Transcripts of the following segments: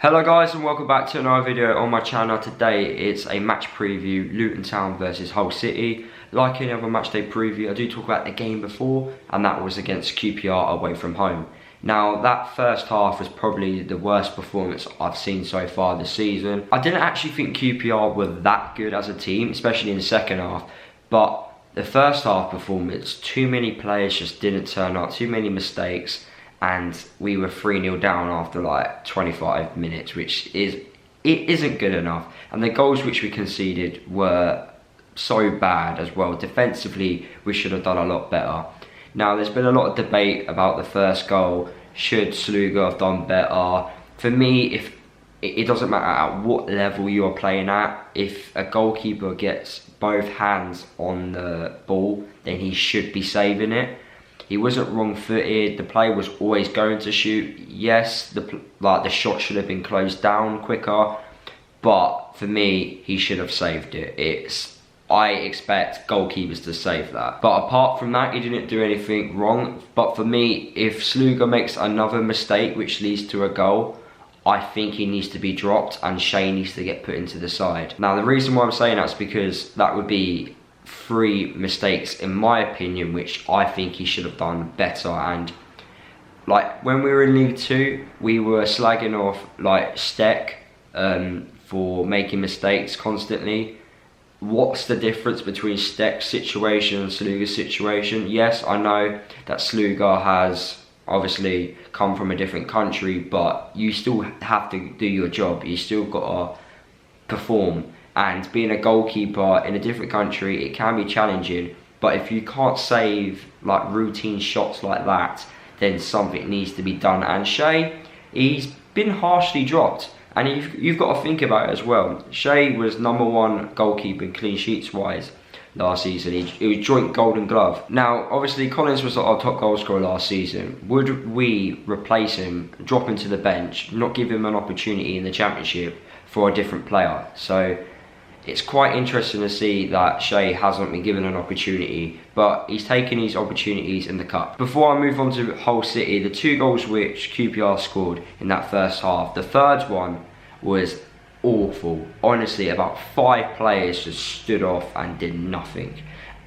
Hello guys and welcome back to another video on my channel. Today it's a match preview, Luton Town versus Hull City. Like any other match day preview, I do talk about the game before, and that was against QPR away from home. Now that first half was probably the worst performance I've seen so far this season. I didn't actually think QPR were that good as a team, especially in the second half, but the first half performance, too many players just didn't turn up, too many mistakes. And we were 3-0 down after like 25 minutes, which isn't good enough. And the goals which we conceded were so bad as well. Defensively, we should have done a lot better. Now, there's been a lot of debate about the first goal. Should Sluga have done better? For me, if it doesn't matter at what level you are playing at, if a goalkeeper gets both hands on the ball, then he should be saving it. He wasn't wrong-footed. The player was always going to shoot. Yes, the shot should have been closed down quicker, but for me, he should have saved it. I expect goalkeepers to save that. But apart from that, he didn't do anything wrong. But for me, if Sluga makes another mistake which leads to a goal, I think he needs to be dropped and Shea needs to get put into the side. Now, the reason why I'm saying that is because that would be 3 mistakes in my opinion, which I think he should have done better. And like when we were in League 2, we were slagging off like Steck for making mistakes constantly. What's the difference between Steck's situation and Sluga's situation? Yes, I know that Sluga has obviously come from a different country, but you still have to do your job. You still got to perform. And being a goalkeeper in a different country, it can be challenging. But if you can't save like routine shots like that, then something needs to be done. And Shea, he's been harshly dropped. And you've got to think about it as well. Shea was #1 goalkeeper in clean sheets wise last season. He was joint Golden Glove. Now, obviously, Collins was our top goal scorer last season. Would we replace him, drop him to the bench, not give him an opportunity in the Championship for a different player? So it's quite interesting to see that Shea hasn't been given an opportunity, but he's taken his opportunities in the cup. Before I move on to Hull City, the 2 goals which QPR scored in that first half, the third one was awful. Honestly, about 5 players just stood off and did nothing.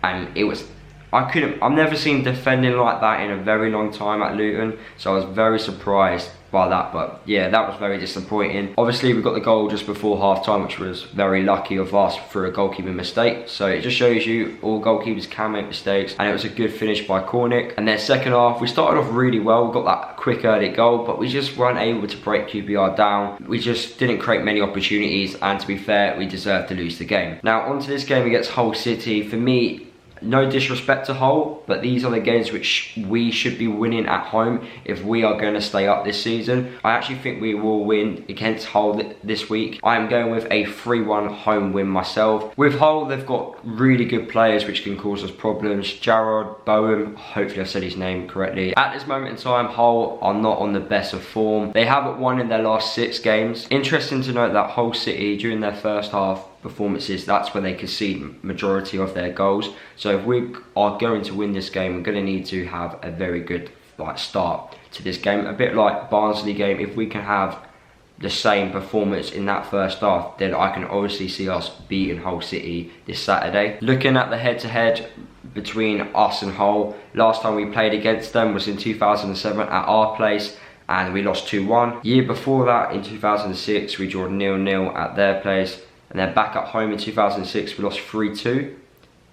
And it was, I've never seen defending like that in a very long time at Luton, so I was very surprised by that. But yeah, that was very disappointing. Obviously, we got the goal just before half time, which was very lucky of us for a goalkeeping mistake. So it just shows you all goalkeepers can make mistakes, and it was a good finish by Cornick. And then second half, we started off really well. We got that quick early goal, but we just weren't able to break QPR down. We just didn't create many opportunities, and to be fair, we deserved to lose the game. Now onto this game against Hull City. For me, no disrespect to Hull, but these are the games which we should be winning at home if we are going to stay up this season. I actually think we will win against Hull this week. I am going with a 3-1 home win myself. With Hull, they've got really good players which can cause us problems. Jarrod Bowen, hopefully I said his name correctly. At this moment in time, Hull are not on the best of form. They haven't won in their last 6 games. Interesting to note that Hull City, during their first half performances, that's where they concede majority of their goals. So if we are going to win this game, we're going to need to have a very good start to this game, a bit like Barnsley game. If we can have the same performance in that first half, then I can obviously see us beating Hull City this Saturday. Looking at the head-to-head between us and Hull, last time we played against them was in 2007 at our place, and we lost 2-1. Year before that, in 2006, we drew 0-0 at their place. And then back at home in 2006, we lost 3-2.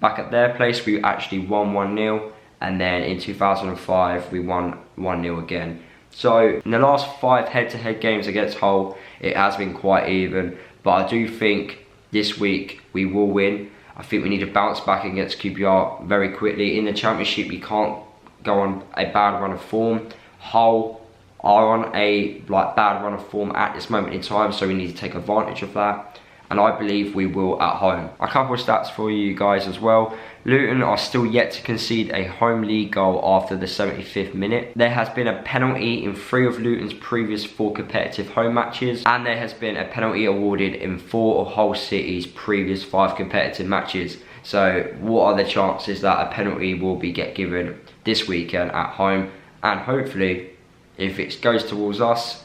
Back at their place, we actually won 1-0. And then in 2005, we won 1-0 again. So in the last 5 head-to-head games against Hull, it has been quite even. But I do think this week we will win. I think we need to bounce back against QPR very quickly. In the Championship, we can't go on a bad run of form. Hull are on a bad run of form at this moment in time, so we need to take advantage of that. And I believe we will at home. A couple of stats for you guys as well. Luton are still yet to concede a home league goal after the 75th minute. There has been a penalty in 3 of Luton's previous 4 competitive home matches, and there has been a penalty awarded in 4 of Hull City's previous 5 competitive matches. So what are the chances that a penalty will be given this weekend at home? And hopefully, if it goes towards us,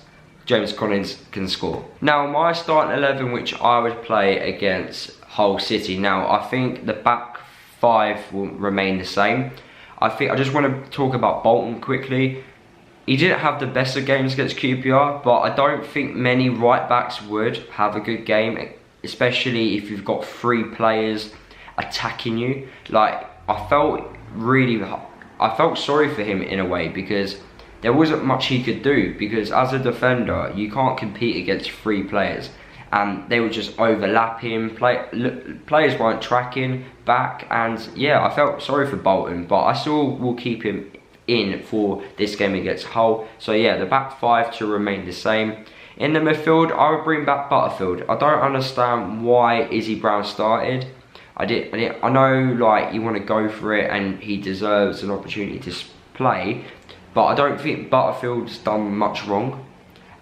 James Collins can score. Now my starting 11 which I would play against Hull City. Now I think the back 5 will remain the same. I just want to talk about Bolton quickly. He didn't have the best of games against QPR, but I don't think many right backs would have a good game, especially if you've got 3 players attacking you. Like, I felt sorry for him in a way, because there wasn't much he could do, because as a defender you can't compete against 3 players, and they would just overlap him. Players weren't tracking back, and yeah, I felt sorry for Bolton, but I still will keep him in for this game against Hull. So yeah, the back 5 to remain the same. In the midfield, I would bring back Butterfield. I don't understand why Izzy Brown started. I know, like, you want to go for it and he deserves an opportunity to play, but I don't think Butterfield's done much wrong.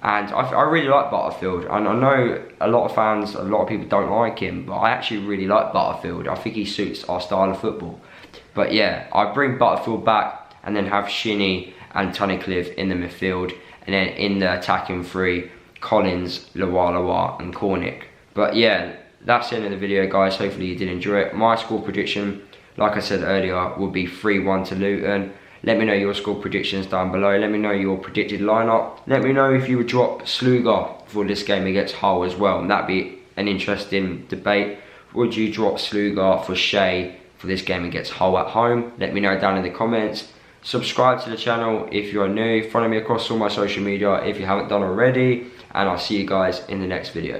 And I really like Butterfield, and I know a lot of fans, a lot of people don't like him, but I actually really like Butterfield. I think he suits our style of football. But yeah, I bring Butterfield back, and then have Shinnie and Tunnicliffe in the midfield, and then in the attacking 3, Collins, Lawalawa and Cornick. But yeah, that's the end of the video, guys. Hopefully you did enjoy it. My score prediction, like I said earlier, will be 3-1 to Luton. Let me know your score predictions down below. Let me know your predicted lineup. Let me know if you would drop Sluga for this game against Hull as well, and that'd be an interesting debate. Would you drop Sluga for Shea for this game against Hull at home? Let me know down in the comments. Subscribe to the channel if you're new. Follow me across all my social media if you haven't done already. And I'll see you guys in the next video.